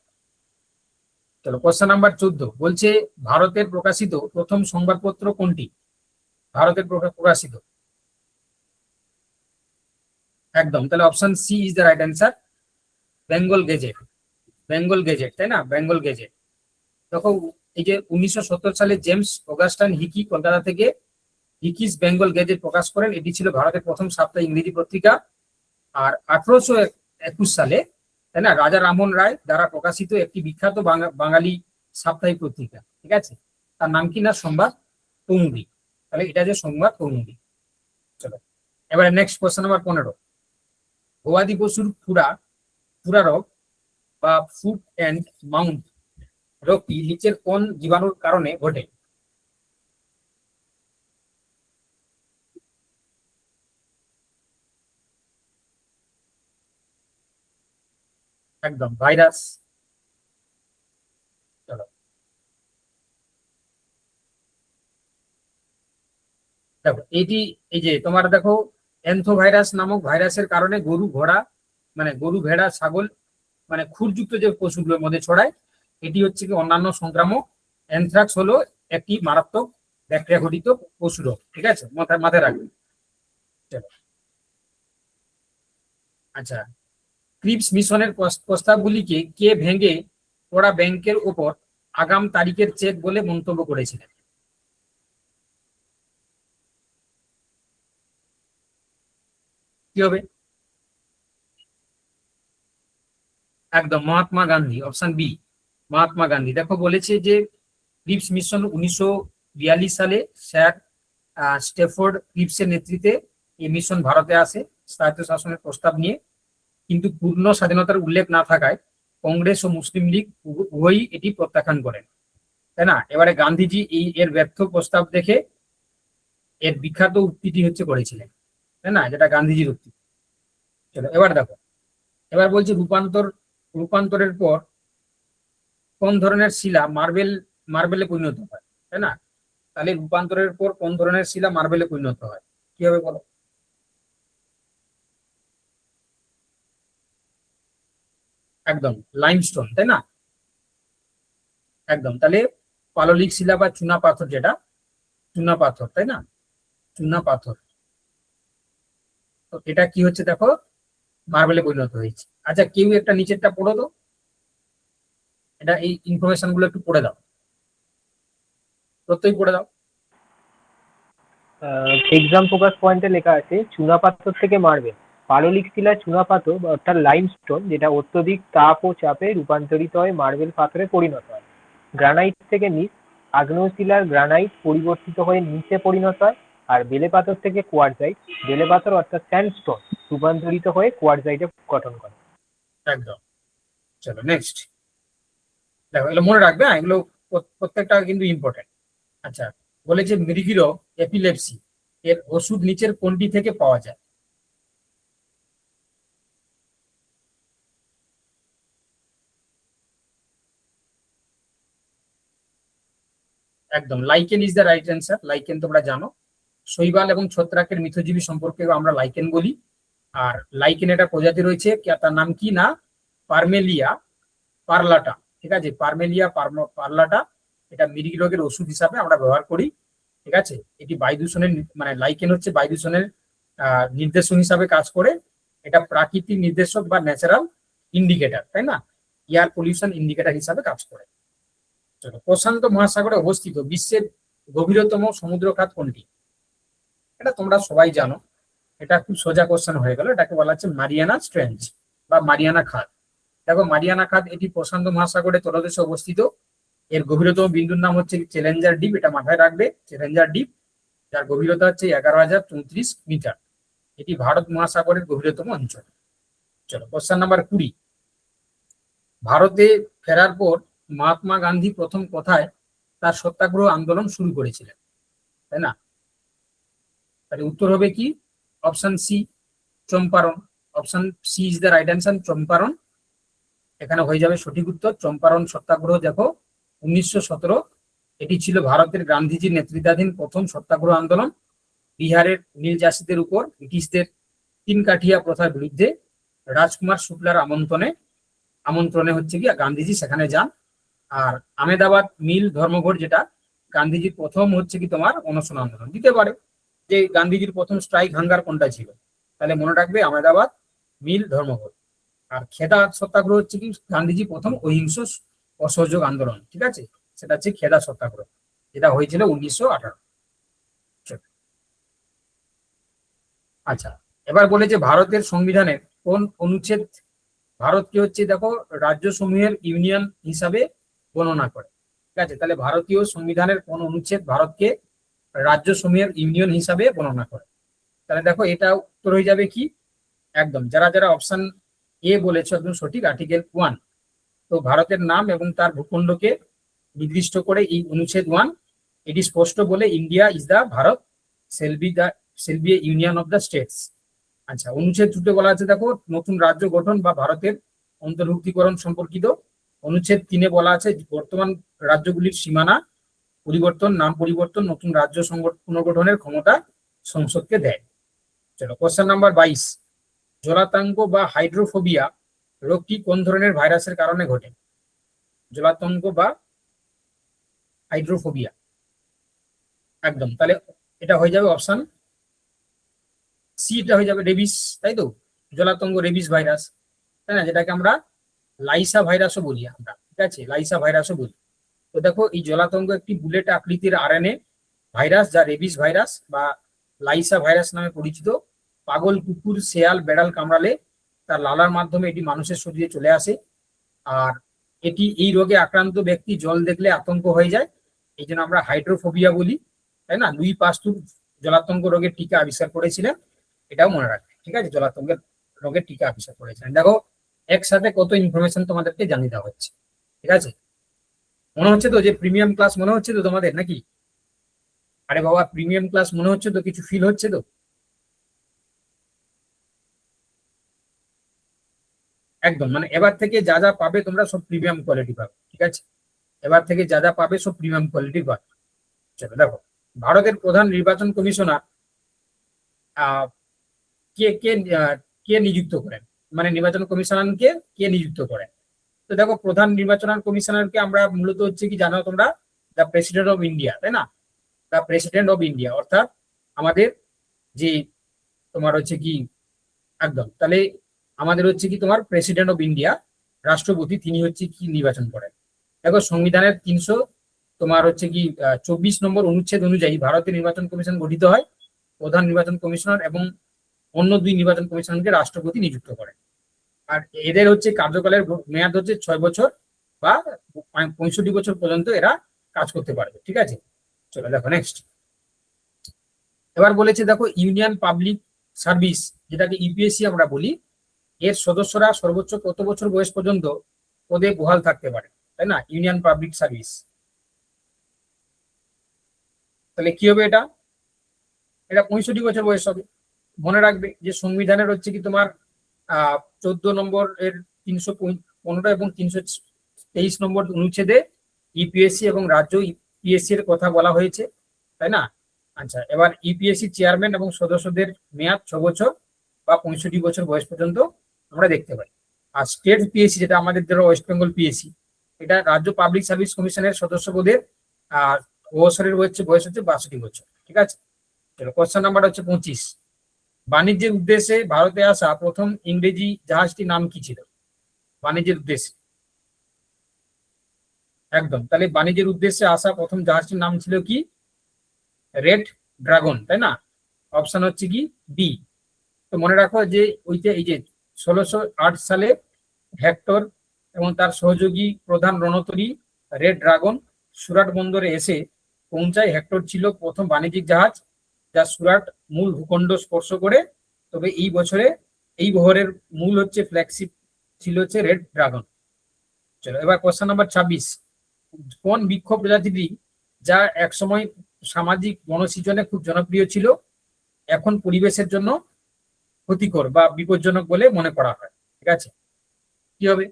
চলো কোশ্চেন নাম্বার 14 বলছে, ভারতের প্রকাশিত প্রথম সংবাদপত্র কোনটি? ভারতের প্রকাশিত, একদম, তাহলে option C is the right answer, Bengal Gazette. Bengal Gazette, তাই না? বেঙ্গল গেজেট। দেখো এই যে 1970 সালে জেমস অগাস্টান হিকি কলকাতা থেকে হিকিস বেঙ্গল গেজেট প্রকাশ করেন, এটি ছিল ভারতের প্রথম সাপ্তাহিক ইংরেজি পত্রিকা। আর 1821 সালে, তাই না, রাজা রামমোহন রায় দ্বারা প্রকাশিত একটি বিখ্যাত বাঙালি সাপ্তাহিক পত্রিকা। ঠিক আছে, তার নাম কি? না সংবাদ কৌমুদী। তাহলে এটা যে সংবাদ কৌমুদী। চলো এবারে নেক্সট কোশ্চেন নাম্বার 15। গবাদি পশুর খুরা রোগ বা ফুট অ্যান্ড মাউথ রোগটি নিচের কোন জীবাণুর কারণে ঘটে? একদম ভাইরাস। চলো দেখো এটি, এই যে তোমার দেখো অ্যান্থোভাইরাস নামক ভাইরাসের কারণে গরু, ঘোড়া, মানে গরু, ভেড়া, ছাগল, মানে খুরযুক্ত যে পশুগুলোর মধ্যে ছড়ায়। এটি হচ্ছে কি অন্যান্য সংক্রামক। অ্যানথ্রাক্স হলো একটি মারাত্মক ব্যাকটেরিয়া ঘটিত পশু রোগ। ঠিক আছে, মাথায় মাথায় রাখবেন। চলো, আচ্ছা, ক্রিপস মিশনের প্রস্তাবগুলিকে কে ভেঙে পড়া ব্যাংকের ওপর আগাম তারিখের চেক বলে মন্তব্য করেছিলেন? কি হবে? একদম মহাত্মা গান্ধী, অপশন বি, মহাত্মা গান্ধী। দেখো বলেছে যে ক্রিপস মিশন 1942 সালে স্যার স্টেফোর্ড ক্রিপসের নেতৃত্বে এই মিশন ভারতে আসে স্বায়ত্ত শাসনের প্রস্তাব নিয়ে, কিন্তু পূর্ণ স্বাধীনতার উল্লেখ না থাকায় কংগ্রেস ও মুসলিম লীগ উভয়ই এটি প্রত্যাখ্যান করেন, তাই না? এবারে গান্ধীজি এর ব্যর্থ প্রস্তাব দেখে এর বিখ্যাত উক্তিটি হচ্ছে করেছিলেন, তাই না, যেটা গান্ধীজির উক্তি। চলো এবার দেখো, এবার বলছি রূপান্তরের পর কোন ধরনের শিলা মার্বেলে পরিণত হয়, তাই না? তাহলে রূপান্তরের পর কোন ধরনের শিলা মার্বেলে পরিণত হয়? কি হবে বলো? একদম লাইমস্টোন, তাই না? একদম, তাহলে পাললিক শিলা বা চুনা পাথর, যেটা চুনা পাথর, তাই না? চুনা পাথর। তো এটা কি হচ্ছে দেখো, মার্বেলে পরিণত হয়েছে। আচ্ছা, কেউ একটা নিচেরটা পড়ো তো, এটা এই ইনফরমেশন গুলো একটু পড়ে দাও, প্রত্যেক পড়ে দাও। এক্সাম ফোকাস পয়েন্টে লেখা আছে চুনাপাথর থেকে মার্বেল। পাললিক শিলা চুনাপাথর অর্থাৎ লাইমস্টোন যেটা অত্যধিক তাপ ও চাপে রূপান্তরিত হয়ে মার্বেল পাথরে পরিণত হয়। গ্রানাইট থেকে নিচ, আগ্নেয়শিলার গ্রানাইট পরিবর্তিত হয়ে নিচে পরিণত হয়। আর বেলে পাথর থেকে কোয়ার্টজাইট, বেলে পাথর অর্থাৎ স্যান্ডস্টোন রূপান্তরিত হয়ে কোয়ার্টজাইটে গঠন করে। একদম, চলো নেক্সট। দেখো এগুলো মনে রাখবে, হ্যাঁ, এগুলো প্রত্যেকটা কিন্তু ইম্পর্টেন্ট। আচ্ছা, বলেছে মৃগী রোগ এপিলেপসি এর ওষুধ নিচের কোনটি থেকে পাওয়া যায়? একদম, lichen is the right answer. Lichen তোমরা জানো, শৈবাল এবং ছত্রাকের মিথজীবী সম্পর্কে আমরা লাইকেন বলি। আর লাইকেন একটা প্রজাতি রয়েছে, তার নাম কি না, পারমেলিয়া পারলাটা। ঠিক আছে, পারমেলিয়া পারলাটা, এটা মিরিক রোগের ওষুধ হিসাবে আমরা ব্যবহার করি। ঠিক আছে, এটি বায়ু দূষণের মানে লাইকেন হচ্ছে বায়ু দূষণের নির্দেশক হিসাবে কাজ করে। এটা প্রাকৃতিক নির্দেশক বা ন্যাচারাল ইন্ডিকেটর, তাই না, এয়ার পলিউশন ইন্ডিকেটর হিসাবে কাজ করে। চলো, প্রশান্ত মহাসাগরে অবস্থিত বিশ্বের গভীরতম সমুদ্র খাত কোনটি? এটা তোমরা সবাই জানো, এটা খুব সোজা কোশ্চেন হয়ে গেল। এটাকে বলা হচ্ছে মারিয়ানা স্ট্রেঞ্জ বা মারিয়ানা খাত। দেখো, মারিয়ানা খাত এটি প্রশান্ত মহাসাগরের তলদেশে অবস্থিত। এর গভীরতম বিন্দুর নাম হচ্ছে চ্যালেঞ্জার ডিপ, এটা মাথায় রাখবে, চ্যালেঞ্জার ডিপ, যার গভীরতা হচ্ছে 11,034 মিটার। এটি ভারত মহাসাগরের গভীরতম অঞ্চল। চলো, কোশ্চেন নাম্বার 20। ভারতে ফেরার পর মহাত্মা গান্ধী প্রথম কোথায় তার সত্যাগ্রহ আন্দোলন শুরু করেছিলেন, তাই না? তাহলে উত্তর হবে কি? Option C, Champaran. Option C is the right answer, Champaran. এখানে হয়ে যাবে সঠিক উত্তর। চম্পারণ সত্যাগ্রহ দেখো 1917, এটি ছিল ভারতের গান্ধীজির নেতৃত্বাধীন প্রথম সত্যাগ্রহ আন্দোলন। বিহারের নীল চাষীদের উপর ব্রিটিশদের 3 কাঠিয়া প্রথার বিরুদ্ধে রাজকুমার শুক্লার আমন্ত্রণে হচ্ছে কি গান্ধীজি সেখানে যান। আর আহমেদাবাদ মিল ধর্মঘট, যেটা গান্ধীজির প্রথম হচ্ছে কি তোমার অনশন আন্দোলন। দিতে পারে যে গান্ধীজির প্রথম স্ট্রাইক হাঙ্গার কোনটা ছিল, তাহলে মনে রাখবে আহমেদাবাদ মিল ধর্মঘট। আর খেদা সত্যাগ্রহ হচ্ছে কি গান্ধীজি প্রথম অহিংস অসহযোগ আন্দোলন। ঠিক আছে, সেটা হচ্ছে খেদা সত্যাগ্রহ, যেটা হয়েছিল 1918। আচ্ছা, এবার বলে যে ভারতের সংবিধানের কোন অনুচ্ছেদ ভারতকে হচ্ছে দেখো রাজ্য সমূহের ইউনিয়ন হিসাবে গণনা করে? ঠিক আছে, তাহলে ভারতীয় সংবিধানের কোন অনুচ্ছেদ ভারতকে রাজ্য সমূহের ইউনিয়ন হিসাবে গণনা করে? তাহলে দেখো, এটা উত্তর হয়ে যাবে কি, একদম যারা যারা অপশন এ বলেছ একদম সঠিক, আর্টিকেল 1। তো ভারতের নাম এবং তার ভূখণ্ডকে নির্দিষ্ট করে এই অনুচ্ছেদ 1 এটি স্পষ্ট বলে, India is the Bharat shall be a union of the states। আচ্ছা, অনুচ্ছেদ 2 বলা আছে দেখো নতুন রাজ্য গঠন বা ভারতের অন্তর্ভুক্তিকরণ সম্পর্কিত। অনুচ্ছেদ 3 বলা আছে বর্তমান রাজ্যগুলির সীমানা পরিবর্তন, নাম পরিবর্তন, নতুন রাজ্য পুনর্গঠনের ক্ষমতা সংসদকে দেয়। চলো, কোশ্চেন নাম্বার 22। জলাতঙ্ক বা হাইড্রোফোবিয়া রোগটি কোন ধরনের ভাইরাসের কারণে ঘটে? জলাতঙ্ক বা হাইড্রোফোবিয়া, একদম, তাহলে এটা হয়ে যাবে অপশন সি, এটা হয়ে যাবে রেবিস, তাই তো? জলাতঙ্ক রেবিস ভাইরাস, তাই না, যেটাকে আমরা লাইসা ভাইরাসও বলি আমরা। ঠিক আছে, লাইসা ভাইরাসও বলি। তো দেখো, এই জলাতঙ্ক একটি বুলেট আকৃতির আরএনএ ভাইরাস, যা রেবিস ভাইরাস বা লাইসা ভাইরাস নামে পরিচিত। পাগল কুকুর, শেয়াল, বেড়াল কামড়ালে তার লালার মাধ্যমে এটি মানুষের শরীরে চলে আসে। আর এই রোগে আক্রান্ত ব্যক্তি জল দেখলে আতঙ্ক হয়ে যায়, এই জন্য আমরা হাইড্রোফোবিয়া বলি, তাই না? লুই পাস্তুর জলাতঙ্ক রোগের টিকা আবিষ্কার করেছিলেন, এটাও মনে রাখবে। ঠিক আছে, জলাতঙ্কের রোগের টিকা আবিষ্কার করেছিলেন। দেখো, একসাথে কত ইনফরমেশন তোমাদেরকে জানিয়ে দেওয়া হচ্ছে। ঠিক আছে, মনে হচ্ছে তো যে প্রিমিয়াম ক্লাস মনে হচ্ছে তো তোমাদের, নাকি? আরে বাবা, প্রিমিয়াম ক্লাস মনে হচ্ছে তো? কিছু ফিল হচ্ছে তো? একদম, মানে এবার থেকে যা যা পাবে তোমরা সব প্রিমিয়াম কোয়ালিটি পাবে। ঠিক আছে, এবার থেকে যা যা পাবে সব প্রিমিয়াম কোয়ালিটি পাবে। চলো দেখো, ভারতের প্রধান নির্বাচন কমিশনার কে কে কে নিযুক্ত করেন, মানে নির্বাচন কমিশনারকে কে নিযুক্ত করেন? তো দেখো, প্রধান নির্বাচন কমিশনারকে আমরা মূলত হচ্ছে কি জানো তোমরা, দ্য প্রেসিডেন্ট অফ ইন্ডিয়া, তাই না? দ্য প্রেসিডেন্ট অফ ইন্ডিয়া, অর্থাৎ আমাদের যে তোমার হচ্ছে কি একদম, তাহলে আমাদের হচ্ছে কি তোমার প্রেসিডেন্ট অফ ইন্ডিয়া, রাষ্ট্রপতি, তিনি হচ্ছে কি নির্বাচন করেন। দেখো, সংবিধানের 300 তোমার হচ্ছে কি 24 নম্বর অনুচ্ছেদ অনুযায়ী ভারতের নির্বাচন কমিশন গঠিত হয়। প্রধান নির্বাচন কমিশনার এবং অন্য 2 নির্বাচন কমিশনারকে রাষ্ট্রপতি নিযুক্ত করেন। আর এদের হচ্ছে কার্যকালের মেয়াদ হচ্ছে 6 বছর বা 65 বছর পর্যন্ত এরা কাজ করতে পারবে। ঠিক আছে, চলো দেখো নেক্সট। এবার বলেছে দেখো, ইউনিয়ন পাবলিক সার্ভিস, যেটাকে ইউপিএসসি আমরা বলি, এর সদস্যরা সর্বোচ্চ কত বছর বয়স পর্যন্ত পদে বহাল থাকতে পারে, তাই না? ইউনিয়ন পাবলিক সার্ভিস, তাহলে কি হবে এটা? এটা 65 বছর বয়স হবে। মনে রাখবে যে সংবিধানের হচ্ছে কি তোমার 14 নম্বর এর 315 এবং 323 নম্বর অনুচ্ছেদে ইপিএসসি এবং রাজ্য পিএসসি এর কথা বলা হয়েছে, তাই না? আচ্ছা, এবার ইপিএসসি চেয়ারম্যান এবং সদস্যদের মেয়াদ 6 বছর বা 65 বছর বয়স পর্যন্ত আমরা দেখতে পাই। আর স্টেট পিএসসি, যেটা আমাদের ধরো ওয়েস্ট বেঙ্গল পিএসসি, এটা রাজ্য পাবলিক সার্ভিস কমিশনের সদস্য পদের আর অবসরের বয়স হচ্ছে 62 বছর। ঠিক আছে, চলো কোশ্চেন নাম্বার হচ্ছে 25। বাণিজ্যের উদ্দেশ্যে ভারতে আসা প্রথম ইংরেজি জাহাজটির নাম কি ছিল? বাণিজ্যের উদ্দেশ্যে, একদম, তাহলে বাণিজ্যের উদ্দেশ্যে আসা প্রথম জাহাজটির নাম ছিল কি? রেড ড্রাগন, তাই না? অপশন হচ্ছে কি বি। তো মনে রাখো যে ওইটা, এই যে 1608 সালে হেক্টর এবং তার সহযোগী প্রধান রণতরী রেড ড্রাগন সুরাট বন্দরে এসে পৌঁছায়। হেক্টর ছিল প্রথম বাণিজ্যিক জাহাজ যা সুরাট মূল ভূখণ্ড স্পর্শ করে। তবে এই বছরে এই বহরের মূল হচ্ছে ফ্ল্যাগশিপ ছিল হচ্ছে রেড ড্রাগন। চলো এবার কোশ্চেন নাম্বার 26। কোন বৃক্ষ প্রজাতিটি, যা একসময় সামাজিক বনসৃজনে খুব জনপ্রিয় ছিল, এখন পরিবেশের জন্য ক্ষতিকর বা বিপজ্জনক বলে মনে করা হয়? ঠিক আছে, কি হবে?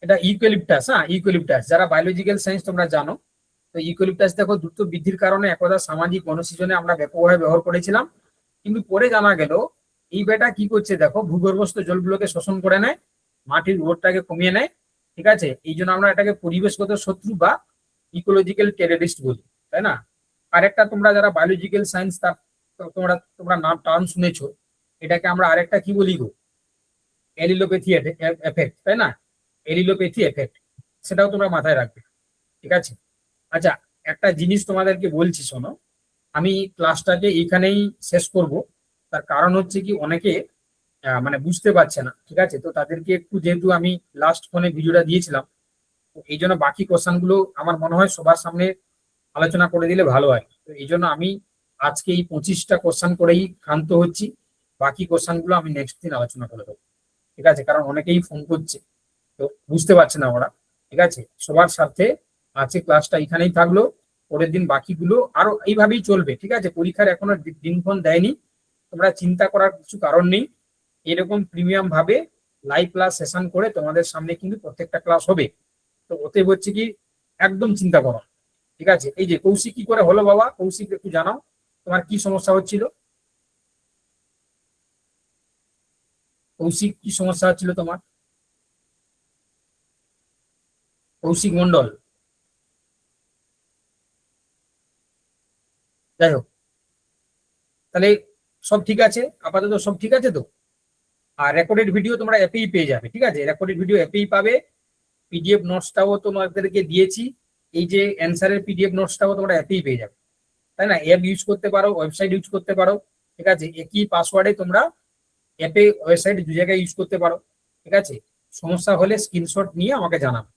এটা ইউক্যালিপটাস। হ্যাঁ, ইউক্যালিপটাস, যারা বায়োলজিক্যাল সায়েন্স তোমরা জানো, তো ইউক্যালিপটাস দেখো দ্রুত বৃদ্ধির কারণে একদা সামাজিক বনসৃজনে আমরা ব্যাপকভাবে ব্যবহার করেছিলাম, কিন্তু পরে জানা গেল এই বেটা কি করছে দেখো, ভূগর্ভস্থ জলগুলোকে শোষণ করে নেয়, মাটির উর্বরতাকে কমিয়ে নেয়। ঠিক আছে, এই জন্য আমরা এটাকে পরিবেশগত শত্রু বা ইকোলজিক্যাল টেররিস্ট বলি, তাই না? আরেকটা, তোমরা যারা বায়োলজিক্যাল সায়েন্স তার তোমরা তোমরা নাম টার্ম শুনেছো, এটাকে আমরা আরেকটা কি বলি গো? এলিলোপ্যাথি এফেক্ট, তাই না? এলিলোপ্যাথি এফেক্ট, সেটাও তোমরা মাথায় রাখবে। ঠিক আছে, আচ্ছা, একটা জিনিস তোমাদেরকে বলছি, শোনো। আমি ক্লাসটাকে এইখানেই শেষ করব। তার কারণ হচ্ছে কি, অনেকে মানে বুঝতে পারছে না। ঠিক আছে, তো তাদেরকে একটু, যেহেতু আমি লাস্ট ফোনে ভিডিওটা দিয়েছিলাম, তো এই জন্য বাকি কোশ্চেন গুলো আমার মনে হয় সবার সামনে আলোচনা করে দিলে ভালো হয়। তো এই জন্য আমি আজকে এই 25টা কোশ্চেন করেই ক্ষান্ত হচ্ছি। বাকি কোশ্চেন গুলো আমি নেক্সট দিন আলোচনা করে দেবো। ঠিক আছে, কারণ অনেকেই ফোন করছে, তো বুঝতে পারছে না ওরা। ঠিক আছে, সবার সাথে আজকে ক্লাসটা এখানেই থাকলো। পরের দিন বাকিগুলো আরো এইভাবেই চলবে। ঠিক আছে, পরীক্ষার এখনো দিনক্ষণ দেয়নি, তোমরা চিন্তা করার কিছু কারণ নেই। এরকম প্রিমিয়াম ভাবে লাইভ ক্লাস সেশন করে তোমাদের সামনে কিন্তু প্রত্যেকটা ক্লাস হবে। তো ওতে হচ্ছে কি, একদম চিন্তা করো। ঠিক আছে, এই যে কৌশিক কি করে হলো বাবা? কৌশিক একটু জানাও, তোমার কি সমস্যা হচ্ছিল? কৌশিক, কি সমস্যা হচ্ছিল তোমার? কৌশিক মন্ডল, যাই হোক, তাহলে সব ঠিক আছে, আপাতত সব ঠিক আছে তো? আর রেকর্ডেড ভিডিও তোমরা অ্যাপেই পেয়ে যাবে। ঠিক আছে, রেকর্ডেড ভিডিও অ্যাপেই পাবে। পিডিএফ নোটসটাও তোমাদেরকে দিয়েছি, এই যে অ্যান্সারের পিডিএফ নোটসটাও তোমরা অ্যাপেই পেয়ে যাবে, তাই না? অ্যাপ ইউজ করতে পারো, ওয়েবসাইট ইউজ করতে পারো। ঠিক আছে, একই পাসওয়ার্ডে তোমরা অ্যাপে ওয়েবসাইট দু জায়গায় ইউজ করতে পারো। ঠিক আছে, সমস্যা হলে স্ক্রিনশট নিয়ে আমাকে জানাবে,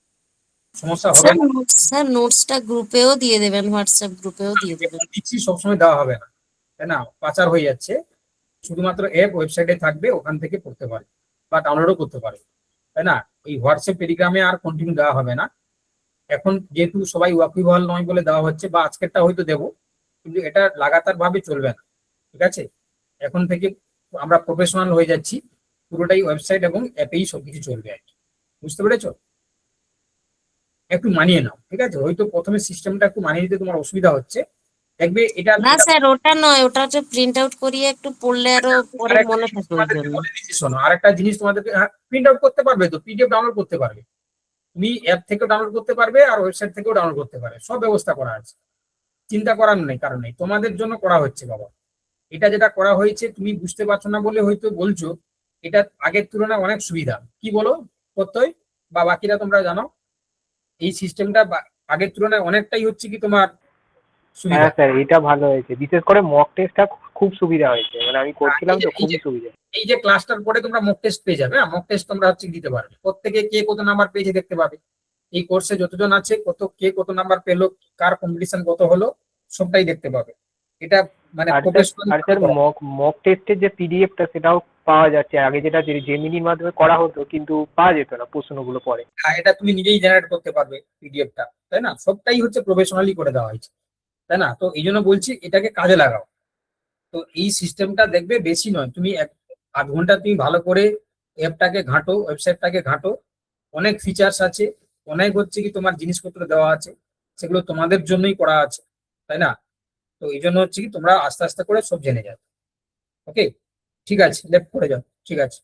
সমস্যা হবে না। স্যার নোটসটা গ্রুপেও দিয়ে দেবেন, হোয়াটসঅ্যাপ গ্রুপেও দিয়ে দেবেন। দিচ্ছি, সবসময় দেওয়া হবে না, তাই না? পাচার হয়ে যাচ্ছে। শুধুমাত্র অ্যাপ ওয়েবসাইটে থাকবে, ওখান থেকে পড়তে পারে বা ডাউনলোডও করতে পারে, তাই না? এই হোয়াটসঅ্যাপ টেলিগ্রামে আর কন্টিনিউ দেওয়া হবে না। এখন যেহেতু সবাই ওয়াকিবহাল নয় বলে দেওয়া হচ্ছে, বা আজকেরটা হয়তো দেবো, কিন্তু এটা লাগাতার ভাবে চলবে না। ঠিক আছে, এখন থেকে আমরা প্রফেশনাল হয়ে যাচ্ছি, পুরোটাই ওয়েবসাইট এবং অ্যাপেই সবকিছু চলবে আর কি। বুঝতে পেরেছো? একটু মানিয়ে নাও। ঠিক আছে, হয়তো প্রথমে সিস্টেমটা একটু মানিয়ে নিতে তোমার অসুবিধা হচ্ছে, দেখবে এটা। না স্যার, ওটা নয়, ওটা হচ্ছে প্রিন্ট আউট করিয়ে একটু পড়লে আরো পরে মনে থাকে ওই জন্য। শোনো, আরেকটা জিনিস তোমাদেরকে, প্রিন্ট আউট করতে পারবে তো, পিডিএফ ডাউনলোড করতে পারবে, তুমি অ্যাপ থেকেও ডাউনলোড করতে পারবে আর ওয়েবসাইট থেকেও ডাউনলোড করতে পারবে, সব ব্যবস্থা করা আছে। চিন্তা করার নেই, কারণ নেই, তোমাদের জন্য করা হচ্ছে বাবা। এটা যেটা করা হয়েছে তুমি বুঝতে পারছো না বলে হয়তো বলছো, এটা আগের তুলনায় অনেক সুবিধা। কি বলো প্রত্যয় বা বাকিরা তোমরা জানো, এই সিস্টেমটা আগের তুলনায় অনেকটাই হচ্ছে কি তোমার সুবিধা। হ্যাঁ স্যার, এটা ভালো হয়েছে, বিশেষ করে মক টেস্টটা খুব সুবিধা হয়েছে, মানে আমি করছিলাম তো, খুবই সুবিধা। এই যে ক্লাসটার পরে তোমরা মক টেস্ট পেয়ে যাবে, মক টেস্ট তোমরা হচ্ছে দিতে পারবে, প্রত্যেকে কে কত নাম্বার পেয়েছে দেখতে পাবে। এই কোর্সে যতজন আছে, কে কত নাম্বার পেলো, কার কম্পিটিশন কত হলো, সবটাই দেখতে পাবে। এটা মানে আর স্যার মক টেস্টের যে পিডিএফটা সেটাও পাওয়া যাচ্ছে, আগে যেটা জেমিনির মাধ্যমে করা হতো কিন্তু পাওয়া যেত না প্রশ্নগুলো পরে। হ্যাঁ, এটা তুমি নিজেই জেনারেট করতে পারবে পিডিএফটা, তাই না? সবটাই হচ্ছে প্রফেশনালি করে দেওয়া হয়েছে, তাই না? তো এই জন্য বলছি এটাকে কাজে লাগাও। তো এই সিস্টেমটা দেখবে বেশি নয়, তুমি আধ ঘন্টা তুমি ভালো করে অ্যাপটাকে ঘাঁটো, ওয়েবসাইটটাকে ঘাঁটো, অনেক ফিচার্স আছে, অনেক হচ্ছে কি তোমার জিনিসপত্র দেওয়া আছে, সেগুলো তোমাদের জন্যই করা আছে, তাই না? তো এই জন্য হচ্ছে কি তোমরা আস্তে আস্তে করে সব জেনে যাবে। ওকে, ঠিক আছে, লেফট করে যাও, ঠিক আছে।